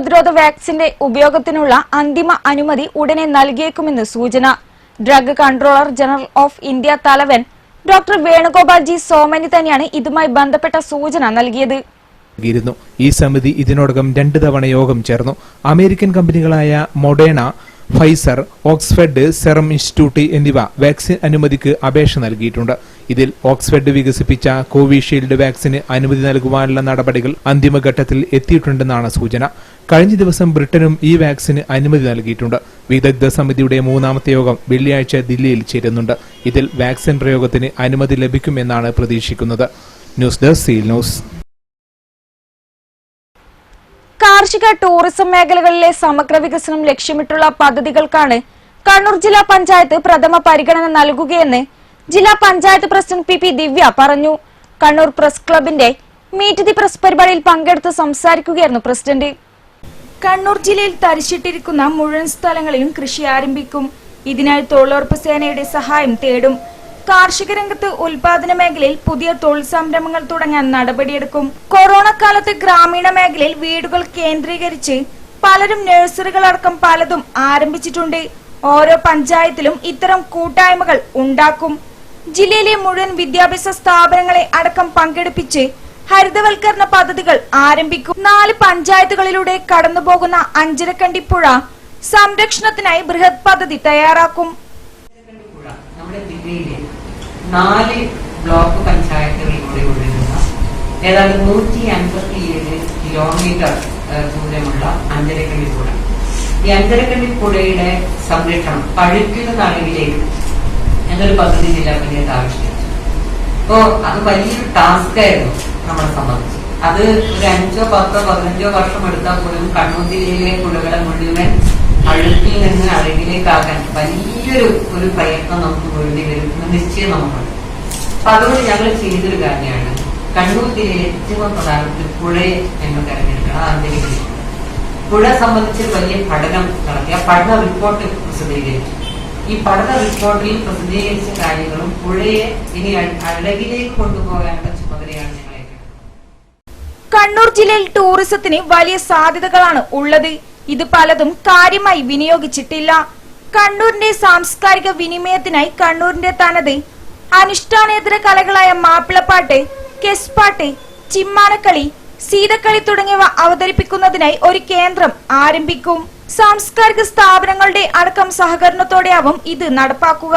പ്രതിരോധ വാക്സിന്റെ ഉപയോഗത്തിനുള്ള അന്തിമ അനുമതി ഉടനെ നൽകിയേക്കുമെന്ന് സൂചന. Drug controller general of India തലവൻ ഡോക്ടർ വേണുഗോപാൽ ജി സോമനി തന്നെയാണ് ഇതുമായി ബന്ധപ്പെട്ട സൂചന നൽകിയത്. ഈ സമിതി ഇതിനോടകം 2 തവണ യോഗം ചേർന്നു. അമേരിക്കൻ കമ്പനികളായ Moderna, Pfizer, Oxford Serum Institute എന്നിവ വാക്സിൻ അനുമതിക്ക് അപേക്ഷ നൽകിയിട്ടുണ്ട്. ഇതിൽ ഓക്സ്ഫഡ് വികസിപ്പിച്ച കോവിഷീൽഡ് വാക്സിന് അനുമതി നൽകുവാനുള്ള നടപടികൾ അന്തിമഘട്ടത്തിൽ എത്തിയിട്ടുണ്ടെന്നാണ് സൂചന. കഴിഞ്ഞ ദിവസം ബ്രിട്ടനും ഈ വാക്സിന് അനുമതി നൽകിയിട്ടുണ്ട്. വിദഗ്ധ സമിതിയുടെ 3ാമത്തെ യോഗം വെള്ളിയാഴ്ച ദില്ലിയിൽ ചേരുന്നുണ്ട്. ഇതിൽ വാക്സിൻ പ്രയോഗത്തിന് അനുമതി ലഭിക്കുമെന്നാണ് പ്രതീക്ഷിക്കുന്നത്. News desk seal news. കാർഷിക ടൂറിസം മേഖലകളിലെ സമഗ്ര വികസനം ലക്ഷ്യമിട്ടുള്ള പദ്ധതികൾക്കാണ് കണ്ണൂർ ജില്ലാ പഞ്ചായത്ത് പ്രഥമ പരിഗണന നൽകുകയെന്ന് ജില്ലാ പഞ്ചായത്ത് പ്രസിഡന്റ് പി ദിവ്യ പറഞ്ഞു. കണ്ണൂർ പ്രസ് ക്ലബിന്റെ മീറ്റ് ദി പ്രസ് പരിപാടിയിൽ പങ്കെടുത്ത് സംസാരിക്കുകയായിരുന്നു പ്രസിഡന്റ്. കണ്ണൂർ ജില്ലയിൽ തരിശിട്ടിരിക്കുന്ന മുഴുവൻ സ്ഥലങ്ങളിലും കൃഷി ആരംഭിക്കും. ഇതിനായി തൊഴിലുറപ്പ് സേനയുടെ സഹായം തേടും. കാർഷിക രംഗത്ത് ഉൽപാദന മേഖലയിൽ പുതിയ തൊഴിൽ സംരംഭങ്ങൾ തുടങ്ങാൻ നടപടിയെടുക്കും. കൊറോണ കാലത്ത് ഗ്രാമീണ മേഖലയിൽ വീടുകൾ കേന്ദ്രീകരിച്ച് പലരും നഴ്സറികളടക്കം പലതും ആരംഭിച്ചിട്ടുണ്ട്. ഓരോ പഞ്ചായത്തിലും ഇത്തരം കൂട്ടായ്മകൾ ഉണ്ടാക്കും. ജില്ലയിലെ മുഴുവൻ വിദ്യാഭ്യാസ സ്ഥാപനങ്ങളെ അടക്കം പങ്കെടുപ്പിച്ച് ഹരിതവൽക്കരണ പദ്ധതികൾ ആരംഭിക്കും. 4 പഞ്ചായത്തുകളിലൂടെ കടന്നുപോകുന്ന അഞ്ചരക്കണ്ടിപ്പുഴ സംരക്ഷണത്തിനായി ബൃഹത് പദ്ധതി തയ്യാറാക്കും. 4 ബ്ലോക്ക് പഞ്ചായത്തുകളിലൂടെ ഒഴുകുന്ന ഏതാണ്ട് 157 കിലോമീറ്റർ ദൂരമുള്ള അഞ്ചരക്കണ്ടിപ്പുഴ. ഈ അഞ്ചരക്കണ്ടിപ്പുഴയുടെ സംരക്ഷണം പഴുക്കുന്ന അളവിലേക്ക് എന്നൊരു പദ്ധതി ജില്ലാ പഞ്ചായത്ത് ആവിഷ്കരിച്ചു. അപ്പോ അത് വലിയൊരു ടാസ്ക് ആയിരുന്നു നമ്മളെ സംബന്ധിച്ച്. അത് ഒരു 5, 10, 15 വർഷം എടുത്താൽ പോലും കണ്ണൂർ ജില്ലയിലെ പുഴകളെ മുഴുവൻ അഴുക്കിൽ നിന്ന് അഴകിലേക്കാകാൻ വലിയൊരു പ്രയത്നം നമുക്ക് വേണ്ടി വരും നിശ്ചയം നമുക്കുണ്ട്. അപ്പൊ അതുകൊണ്ട് ഞങ്ങൾ ചെയ്തൊരു കാര്യമാണ് കണ്ണൂർ ജില്ലയിലെ ഏറ്റവും പ്രധാനപ്പെട്ട പുഴയെ ഞങ്ങൾ തെരഞ്ഞെടുക്കണം. അന്തരീക്ഷം പുഴ സംബന്ധിച്ച് വലിയ പഠനം നടത്തി. ആ പഠന റിപ്പോർട്ട് പ്രസിദ്ധീകരിച്ചു. ഈ പഠന റിപ്പോർട്ടിൽ പ്രസിദ്ധീകരിച്ച കാര്യങ്ങളും പുഴയെ ഇനി അഴകിലേക്ക് കൊണ്ടുപോകാനുള്ള ചുമതലയാണ് ഞങ്ങളെ. കണ്ണൂർ ജില്ലയിൽ ടൂറിസത്തിന് വലിയ സാധ്യതകളാണ് ഉള്ളത്. ഇത് പലതും കാര്യമായി വിനിയോഗിച്ചിട്ടില്ല. കണ്ണൂരിന്റെ സാംസ്കാരിക വിനിമയത്തിനായി കണ്ണൂരിന്റെ തനത് അനുഷ്ഠാനേതര കലകളായ മാപ്പിളപ്പാട്ട്, കെസ്പാട്ട്, ചിമ്മാനക്കളി, സീതക്കളി തുടങ്ങിയവ അവതരിപ്പിക്കുന്നതിനായി ഒരു കേന്ദ്രം ആരംഭിക്കും. സാംസ്കാരിക സ്ഥാപനങ്ങളുടെ അടക്കം സഹകരണത്തോടെയാവും ഇത് നടപ്പാക്കുക.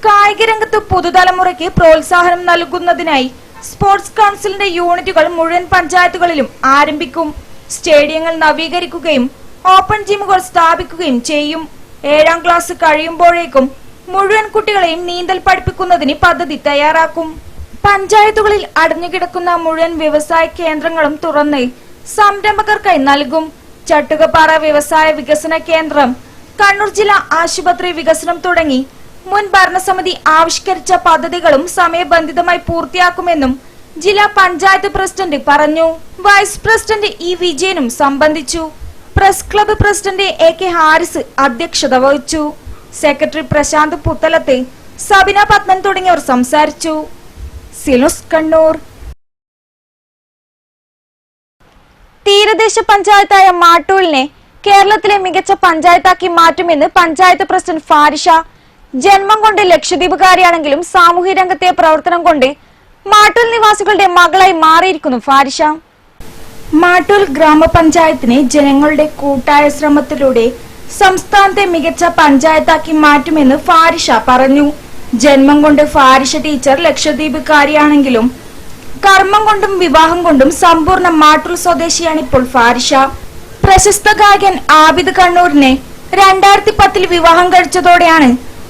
കായിക രംഗത്ത് പുതുതലമുറയ്ക്ക് പ്രോത്സാഹനം നൽകുന്നതിനായി സ്പോർട്സ് കൗൺസിലിന്റെ യൂണിറ്റുകൾ മുഴുവൻ പഞ്ചായത്തുകളിലും ആരംഭിക്കും. സ്റ്റേഡിയങ്ങൾ നവീകരിക്കുകയും ഓപ്പൺ ജിമ്മുകൾ സ്ഥാപിക്കുകയും ചെയ്യും. 7ാം ക്ലാസ് കഴിയുമ്പോഴേക്കും മുഴുവൻ കുട്ടികളെയും നീന്തൽ പഠിപ്പിക്കുന്നതിന് പദ്ധതി തയ്യാറാക്കും. പഞ്ചായത്തുകളിൽ അടഞ്ഞുകിടക്കുന്ന മുഴുവൻ വ്യവസായ കേന്ദ്രങ്ങളും തുറന്ന് സംരംഭകർക്കായി നൽകും. ചട്ടുകപ്പാറ വ്യവസായ വികസന കേന്ദ്രം, കണ്ണൂർ ജില്ലാ ആശുപത്രി വികസനം തുടങ്ങി മുൻ ഭരണസമിതി ആവിഷ്കരിച്ച പദ്ധതികളും സമയബന്ധിതമായി പൂർത്തിയാക്കുമെന്നും ജില്ലാ പഞ്ചായത്ത് പ്രസിഡന്റ് പറഞ്ഞു. വൈസ് പ്രസിഡന്റ് ഇ വിജയനും സംബന്ധിച്ചു. Press club president AK Haris അധ്യക്ഷത വഹിച്ചു. സെക്രട്ടറി പ്രശാന്ത് പുത്തലത്ത്, സബിന പത്മൻ തുടങ്ങിയവർ സംസാരിച്ചു. സിലോസ് കണ്ണൂർ. തീരദേശ പഞ്ചായത്തായ മാട്ടൂലിനെ കേരളത്തിലെ മികച്ച പഞ്ചായത്താക്കി മാറ്റുമെന്ന് പഞ്ചായത്ത് പ്രസിഡന്റ് ഫാരിഷ. ജന്മം കൊണ്ട് ലക്ഷദ്വീപുകാരിയാണെങ്കിലും സാമൂഹ്യ രംഗത്തെ പ്രവർത്തനം കൊണ്ട് മാട്ടൂൽ നിവാസികളുടെ മകളായി മാറിയിരിക്കുന്നു ഫാരിഷ. മാട്ടൂൽ ഗ്രാമപഞ്ചായത്തിനെ ജനങ്ങളുടെ കൂട്ടായ ശ്രമത്തിലൂടെ സംസ്ഥാനത്തെ മികച്ച പഞ്ചായത്താക്കി മാറ്റുമെന്ന് ഫാരിഷ പറഞ്ഞു. ജന്മം കൊണ്ട് ഫാരിഷ ടീച്ചർ ലക്ഷദ്വീപുകാരിയാണെങ്കിലും കർമ്മം കൊണ്ടും വിവാഹം കൊണ്ടും സമ്പൂർണ്ണ മാട്ടൂൽ സ്വദേശിയാണ് ഇപ്പോൾ ഫാരിഷ. പ്രശസ്ത ഗായകൻ ആബിദ് കണ്ണൂരിനെ 2010 വിവാഹം കഴിച്ചതോടെയാണ്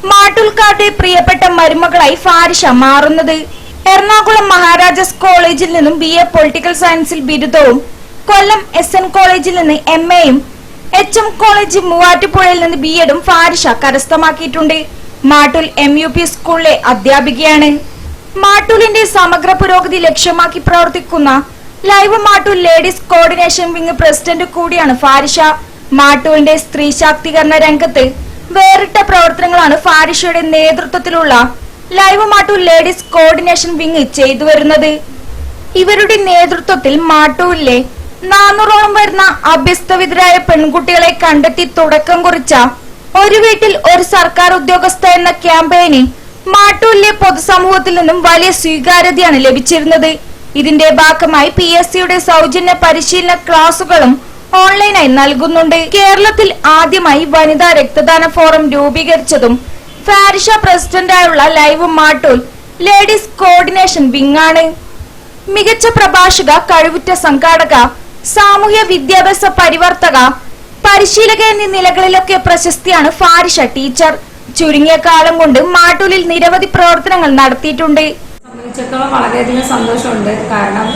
മാട്ടൂൽക്കാരുടെ പ്രിയപ്പെട്ട മരുമകളായി ഫാരിഷ മാറുന്നത്. എറണാകുളം മഹാരാജാസ് കോളേജിൽ നിന്നും BA പൊളിറ്റിക്കൽ സയൻസിൽ ബിരുദവും കൊല്ലം SN കോളേജിൽ നിന്ന് MAയും HM കോളേജ് മൂവാറ്റുപുഴയിൽ നിന്ന് B.Edും ഫാരിഷ കരസ്ഥമാക്കിയിട്ടുണ്ട്. മാട്ടൂൽ MUP സ്കൂളിലെ അധ്യാപികയാണ്. മാട്ടൂലിന്റെ സമഗ്ര പുരോഗതി ലക്ഷ്യമാക്കി പ്രവർത്തിക്കുന്ന live Mattool ladies coordination wing president കൂടിയാണ് ഫാരിഷ. മാട്ടൂലിന്റെ സ്ത്രീ ശാക്തീകരണ രംഗത്ത് വേറിട്ട പ്രവർത്തനങ്ങളാണ് ഫാരിഷയുടെ നേതൃത്വത്തിലുള്ള live Mattool ladies coordination wing ചെയ്തു വരുന്നത്. ഇവരുടെ നേതൃത്വത്തിൽ മാട്ടൂലിലെ 400ഓളം വരുന്ന അഭ്യസ്തവിദ്യരായ പെൺകുട്ടികളെ കണ്ടെത്തി തുടക്കം കുറിച്ച ഒരു വീട്ടിൽ ഒരു സർക്കാർ ഉദ്യോഗസ്ഥ എന്ന ക്യാമ്പയിന് മാട്ടൂലിലെ പൊതുസമൂഹത്തിൽ നിന്നും വലിയ സ്വീകാര്യതയാണ് ലഭിച്ചിരുന്നത്. ഇതിന്റെ ഭാഗമായി PSCയുടെ സൗജന്യ പരിശീലന ക്ലാസുകളും ഓൺലൈനായി നൽകുന്നുണ്ട്. കേരളത്തിൽ ആദ്യമായി വനിതാ രക്തദാന ഫോറം രൂപീകരിച്ചതും ഫാരിഷ പ്രസിഡന്റായുള്ള ലൈവ് മാട്ടൂൽ ലേഡീസ് കോർഡിനേഷൻ വിങ്ങാണ്. മികച്ച പ്രഭാഷക, കഴിവുറ്റ സംഘാടക, സാമൂഹ്യ വിദ്യാഭ്യാസ പരിവർത്തക, പരിശീലക എന്നീ നിലകളിലൊക്കെ പ്രശസ്തിയാണ് ഫാരിഷ ടീച്ചർ. ചുരുങ്ങിയ കാലം കൊണ്ട് മാട്ടൂലിൽ നിരവധി പ്രവർത്തനങ്ങൾ നടത്തിയിട്ടുണ്ട്. സംബന്ധിച്ചിടത്തോളം വളരെയധികം സന്തോഷമുണ്ട്. കാരണം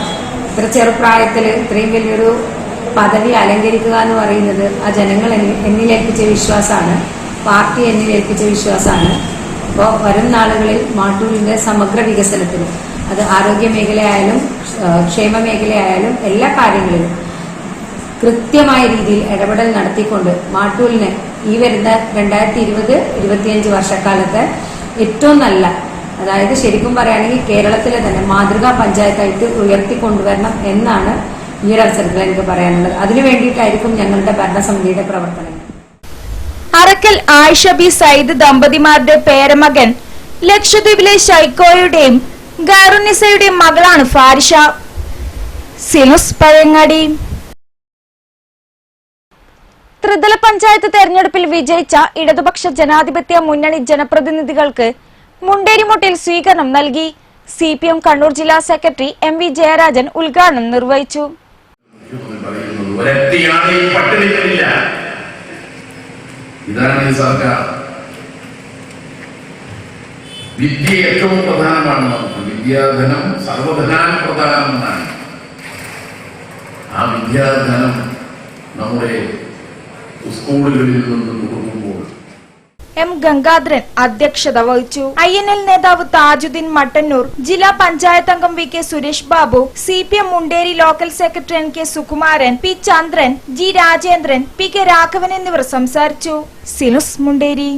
ഇത്ര ചെറുപ്രായത്തിൽ ഇത്രയും വലിയൊരു പദവി അലങ്കരിക്കുക എന്ന് പറയുന്നത് ആ ജനങ്ങൾ എന്നിലേൽപ്പിച്ച വിശ്വാസമാണ്, പാർട്ടി എന്നിലേൽപ്പിച്ച വിശ്വാസമാണ്. അപ്പോൾ വരും നാളുകളിൽ മാട്ടൂലിന്റെ സമഗ്ര വികസനത്തിന്, അത് ആരോഗ്യ മേഖലയായാലും ക്ഷേമ മേഖലയായാലും എല്ലാ കാര്യങ്ങളിലും കൃത്യമായ രീതിയിൽ ഇടപെടൽ നടത്തിക്കൊണ്ട് മാട്ടൂലിന് ഈ വരുന്ന 2020-25 വർഷക്കാലത്ത് ഏറ്റവും നല്ല, അതായത് ശരിക്കും പറയുകയാണെങ്കിൽ കേരളത്തിലെ തന്നെ മാതൃകാ പഞ്ചായത്തായിട്ട് ഉയർത്തിക്കൊണ്ടുവരണം എന്നാണ് ഈ ഒരു അവസരത്തിൽ എനിക്ക് പറയാനുള്ളത്. അതിനു വേണ്ടിയിട്ടായിരിക്കും ഞങ്ങളുടെ ഭരണസമിതിയുടെ പ്രവർത്തനങ്ങൾ. അറക്കൽ ആയിഷ ബി സയ്യിദ് ദമ്പതിമാരുടെ പേരമകൻ ലക്ഷദ്വീപിലെ ഷൈക്കോയുടെയും ഗാറുനിസയുടെയും മകളാണ് ഫാരിഷ. സിനുസ് പഴങ്ങാടി. ത്രിതല പഞ്ചായത്ത് തെരഞ്ഞെടുപ്പിൽ വിജയിച്ച ഇടതുപക്ഷ ജനാധിപത്യ മുന്നണി ജനപ്രതിനിധികൾക്ക് മുണ്ടേരിമുട്ടിൽ സ്വീകരണം നൽകി. CPM കണ്ണൂർ ജില്ലാ സെക്രട്ടറി MV ജയരാജൻ ഉദ്ഘാടനം നിർവഹിച്ചു. ഇതാണ് ഈ സർക്കാർ. വിദ്യ ഏറ്റവും പ്രധാനമാണ്. നമുക്ക് വിദ്യാധനം സർവധനാൻ പ്രധാനമെന്നാണ്. ആ വിദ്യാധനം നമ്മുടെ സ്കൂളുകളിൽ നിന്ന് കൊടുക്കുമ്പോൾ M ഗംഗാധരൻ അധ്യക്ഷത വഹിച്ചു. INL നേതാവ് താജുദ്ദീൻ മട്ടന്നൂർ, ജില്ലാ പഞ്ചായത്ത് അംഗം VK Suresh Babu, CPM Munderi local secretary NK Sukumaran, P ചന്ദ്രൻ, G രാജേന്ദ്രൻ, PK രാഘവൻ എന്നിവർ സംസാരിച്ചു. സിനുസ് മുണ്ടേരി.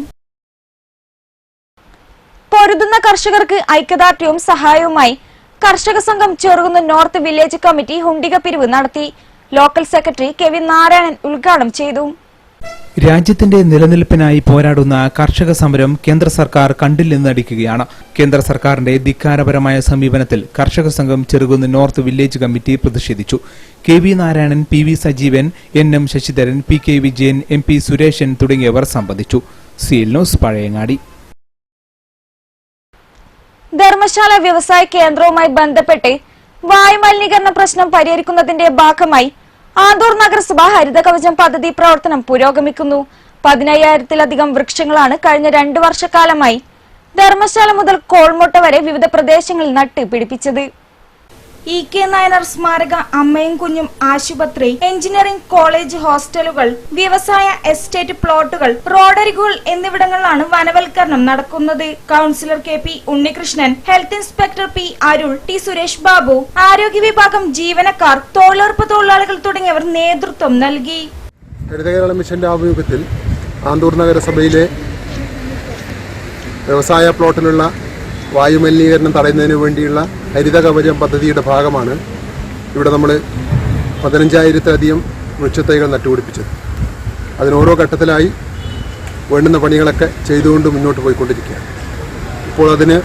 പൊരുതുന്ന കർഷകർക്ക് ഐക്യദാർഢ്യവും സഹായവുമായി കർഷക സംഘം ചെറുകുന്ന് നോർത്ത് വില്ലേജ് കമ്മിറ്റി ഹുണ്ടിക പിരിവ് നടത്തി. ലോക്കൽ സെക്രട്ടറി KV നാരായണൻ ഉദ്ഘാടനം ചെയ്തു. രാജ്യത്തിന്റെ നിലനിൽപ്പിനായി പോരാടുന്ന കർഷക സമരം കേന്ദ്ര സർക്കാർ കണ്ടില്ലെന്നടിക്കുകയാണ്. കേന്ദ്ര സർക്കാരിന്റെ ധിക്കാരപരമായ സമീപനത്തിൽ കർഷക സംഘം ചെറുകുന്ന് നോർത്ത് വില്ലേജ് കമ്മിറ്റി പ്രതിഷേധിച്ചു. KV Narayanan, PV Sajeevan, NM Sasidharan, PK Vijayan, MP Sureshan തുടങ്ങിയവർ സംബന്ധിച്ചു. Seal news Pazhayangadi. ധർമ്മശാല വ്യവസായ കേന്ദ്രവുമായി ബന്ധപ്പെട്ട് വായുമലിനീകരണ പ്രശ്നം പരിഹരിക്കുന്നതിന്റെ ഭാഗമായി ആന്തൂർ നഗരസഭ ഹരിത കവചം പദ്ധതി പ്രവർത്തനം പുരോഗമിക്കുന്നു. 15,000-ത്തിലധികം വൃക്ഷങ്ങളാണ് കഴിഞ്ഞ 2 വർഷക്കാലമായി ധർമ്മശാല മുതൽ കോൾമുട്ട വരെ വിവിധ പ്രദേശങ്ങളിൽ നട്ട് പിടിപ്പിച്ചത്. EK നായനാർ സ്മാരക അമ്മയും കുഞ്ഞും ആശുപത്രി, എഞ്ചിനീയറിംഗ് കോളേജ് ഹോസ്റ്റലുകൾ, വ്യവസായ എസ്റ്റേറ്റ് പ്ലോട്ടുകൾ, റോഡരികുകൾ എന്നിവിടങ്ങളിലാണ് വനവൽക്കരണം നടക്കുന്നത്. Councillor KP Unnikrishnan, health inspector P അരുൾ, T സുരേഷ് ബാബു, ആരോഗ്യ വിഭാഗം ജീവനക്കാർ, തൊഴിലുറപ്പ് തൊഴിലാളികൾ തുടങ്ങിയവർ നേതൃത്വം നൽകി. ഹരിത കേരള മിഷന്റെ ആഭിമുഖ്യത്തിൽ ആന്തൂർ നഗരസഭയിലെ വ്യവസായ പ്ലോട്ടിലുള്ള വായുമലിനീകരണം തടയുന്നതിന് വേണ്ടിയുള്ള ഹരിത കവചം പദ്ധതിയുടെ ഭാഗമാണ് ഇവിടെ നമ്മൾ 15,000-ത്തിലധികം വൃക്ഷത്തൈകൾ നട്ടുപിടിപ്പിച്ചത്. അതിന് ഓരോ ഘട്ടത്തിലായി വേണ്ടുന്ന പണികളൊക്കെ ചെയ്തുകൊണ്ട് മുന്നോട്ട് പോയിക്കൊണ്ടിരിക്കുകയാണ്. ഇപ്പോൾ അതിന്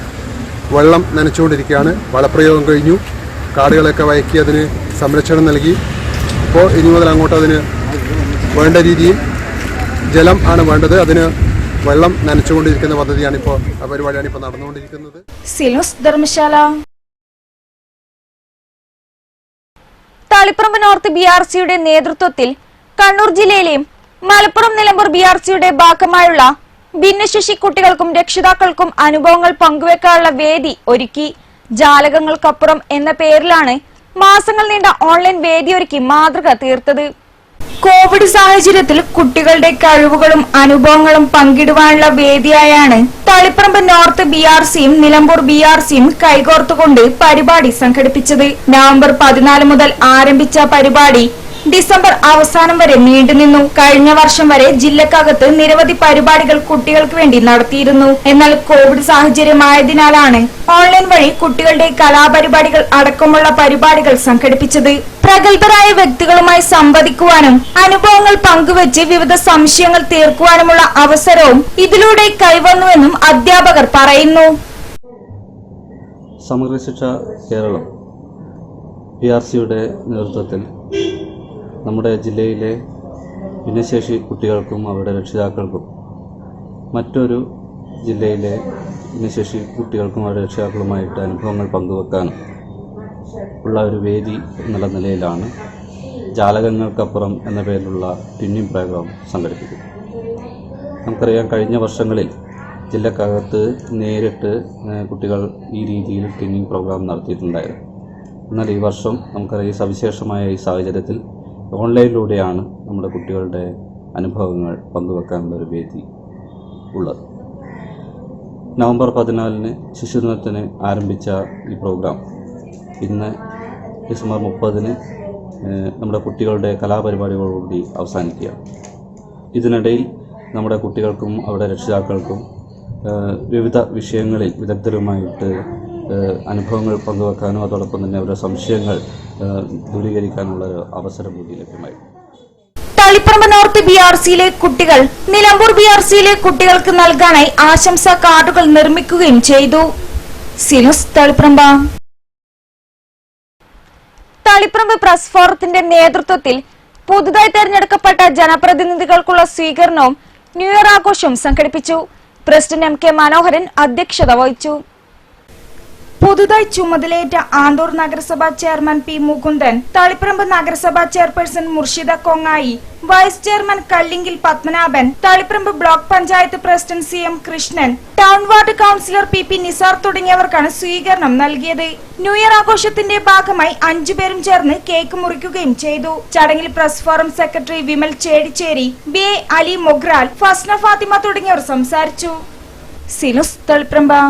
വെള്ളം നനച്ചുകൊണ്ടിരിക്കുകയാണ്. വളപ്രയോഗം കഴിഞ്ഞു, കാടുകളൊക്കെ വയക്കി അതിന് സംരക്ഷണം നൽകി. ഇപ്പോൾ ഇനി മുതൽ അങ്ങോട്ട് അതിന് വേണ്ട രീതിയിൽ ജലം ആണ് വേണ്ടത്. അതിന് വെള്ളം നനച്ചുകൊണ്ടിരിക്കുന്ന പദ്ധതിയാണിപ്പോൾ, ആ പരിപാടിയാണ് ഇപ്പോൾ നടന്നുകൊണ്ടിരിക്കുന്നത്. സിനുസ് ധർമ്മശാല. തളിപ്പറമ്പ് നോർത്ത് BRCയുടെ നേതൃത്വത്തിൽ കണ്ണൂർ ജില്ലയിലെയും മലപ്പുറം നിലമ്പൂർ BRCയുടെ ഭാഗമായുള്ള ഭിന്നശേഷി കുട്ടികൾക്കും രക്ഷിതാക്കൾക്കും അനുഭവങ്ങൾ പങ്കുവെക്കാനുള്ള വേദി ഒരുക്കി. ജാലകങ്ങൾക്കപ്പുറം എന്ന പേരിലാണ് മാസങ്ങൾ നീണ്ട ഓൺലൈൻ വേദിയൊരുക്കി മാതൃക തീർത്തത്. കോവിഡ് സാഹചര്യത്തിൽ കുട്ടികളുടെ കഴിവുകളും അനുഭവങ്ങളും പങ്കിടുവാനുള്ള വേദിയായാണ് തളിപ്പറമ്പ് നോർത്ത് BRCയും നിലമ്പൂർ BRCയും കൈകോർത്തുകൊണ്ട് പരിപാടി സംഘടിപ്പിച്ചത്. നവംബർ 14 മുതൽ ആരംഭിച്ച പരിപാടി ഡിസംബർ അവസാനം വരെ നീണ്ടുനിന്നു. കഴിഞ്ഞ വർഷം വരെ ജില്ലക്കകത്ത് നിരവധി പരിപാടികൾ കുട്ടികൾക്ക് വേണ്ടി നടത്തിയിരുന്നു. എന്നാൽ കോവിഡ് സാഹചര്യമായതിനാലാണ് ഓൺലൈൻ വഴി കുട്ടികളുടെ കലാപരിപാടികൾ അടക്കമുള്ള പരിപാടികൾ സംഘടിപ്പിച്ചത്. പ്രഗത്ഭരായ വ്യക്തികളുമായി സംവദിക്കുവാനും അനുഭവങ്ങൾ പങ്കുവച്ച് വിവിധ സംശയങ്ങൾ തീർക്കുവാനുമുള്ള അവസരവും ഇതിലൂടെ കൈവന്നുവെന്നും അധ്യാപകർ പറയുന്നു. സമഗ്ര ശിക്ഷ കേരളം PRCയുടെ നേതൃത്വത്തിൽ നമ്മുടെ ജില്ലയിലെ ഭിന്നശേഷി കുട്ടികൾക്കും അവരുടെ രക്ഷിതാക്കൾക്കും മറ്റൊരു ജില്ലയിലെ ഭിന്നശേഷി കുട്ടികൾക്കും അവരുടെ രക്ഷിതാക്കളുമായിട്ട് അനുഭവങ്ങൾ പങ്കുവെക്കാനും ഉള്ള ഒരു വേദി എന്നുള്ള നിലയിലാണ് ജാലകങ്ങൾക്കപ്പുറം എന്ന പേരിലുള്ള ട്വിന്നിംഗ് പ്രോഗ്രാം സംഘടിപ്പിക്കുന്നത്. നമുക്കറിയാം, കഴിഞ്ഞ വർഷങ്ങളിൽ ജില്ലക്കകത്ത് നേരിട്ട് കുട്ടികൾ ഈ രീതിയിൽ ട്വിന്നിംഗ് പ്രോഗ്രാം നടത്തിയിട്ടുണ്ടായിരുന്നു. എന്നാൽ ഈ വർഷം നമുക്കറിയാം, സവിശേഷമായ ഈ സാഹചര്യത്തിൽ ഓൺലൈനിലൂടെയാണ് നമ്മുടെ കുട്ടികളുടെ അനുഭവങ്ങൾ പങ്കുവെക്കാനുള്ളൊരു വേദി ഉള്ളത്. നവംബർ 14 ശിശുദിനത്തിന് ആരംഭിച്ച ഈ പ്രോഗ്രാം ഇന്ന് ഡിസംബർ 30 നമ്മുടെ കുട്ടികളുടെ കലാപരിപാടികളോടുകൂടി അവസാനിക്കുകയാണ്. ഇതിനിടയിൽ നമ്മുടെ കുട്ടികൾക്കും അവരുടെ രക്ഷിതാക്കൾക്കും വിവിധ വിഷയങ്ങളിൽ വിദഗ്ധരുമായിട്ട് അനുഭവങ്ങൾ പങ്കുവെക്കാനും അതോടൊപ്പം തന്നെ അവരുടെ സംശയങ്ങൾ ദൂരീകരിക്കാനുള്ള ഒരു അവസരം കൂടി ലഭ്യമായി. തളിപ്പറമ്പ് നോർത്ത് BRCയിലെ കുട്ടികൾ നിലമ്പൂർ BRCയിലെ കുട്ടികൾക്ക് നൽകാനായി ആശംസാ കാർഡുകൾ നിർമ്മിക്കുകയും ചെയ്തു. സിനുസ് തളിപ്പറമ്പ്. തളിപ്പറമ്പ് പ്രസ് ഫോറത്തിന്റെ നേതൃത്വത്തിൽ പുതുതായി തെരഞ്ഞെടുക്കപ്പെട്ട ജനപ്രതിനിധികൾക്കുള്ള സ്വീകരണവും ന്യൂ ഇയർ ആഘോഷവും സംഘടിപ്പിച്ചു. പ്രസിഡന്റ് MK മനോഹരൻ അധ്യക്ഷത വഹിച്ചു. പുതുതായി ചുമതലയേറ്റ ആന്തൂർ നഗരസഭാ ചെയർമാൻ P മുകുന്ദൻ, തളിപ്പറമ്പ് നഗരസഭാ chairperson Murshida Kongayi, vice chairman Kallinkil Padmanabhan, Taliparamba block panchayat president CM Krishnan, town ward councillor PP Nisar തുടങ്ങിയവർക്കാണ് സ്വീകരണം നൽകിയത്. ന്യൂ ഇയർ ആഘോഷത്തിന്റെ ഭാഗമായി 5 പേരും ചേർന്ന് കേക്ക് മുറിക്കുകയും ചെയ്തു. ചടങ്ങിൽ press forum secretary Vimal Chedicheri, BA Ali Mogral, Fasna Fathima തുടങ്ങിയവർ സംസാരിച്ചു. സിനുസ് തളിപ്പറമ്പ്.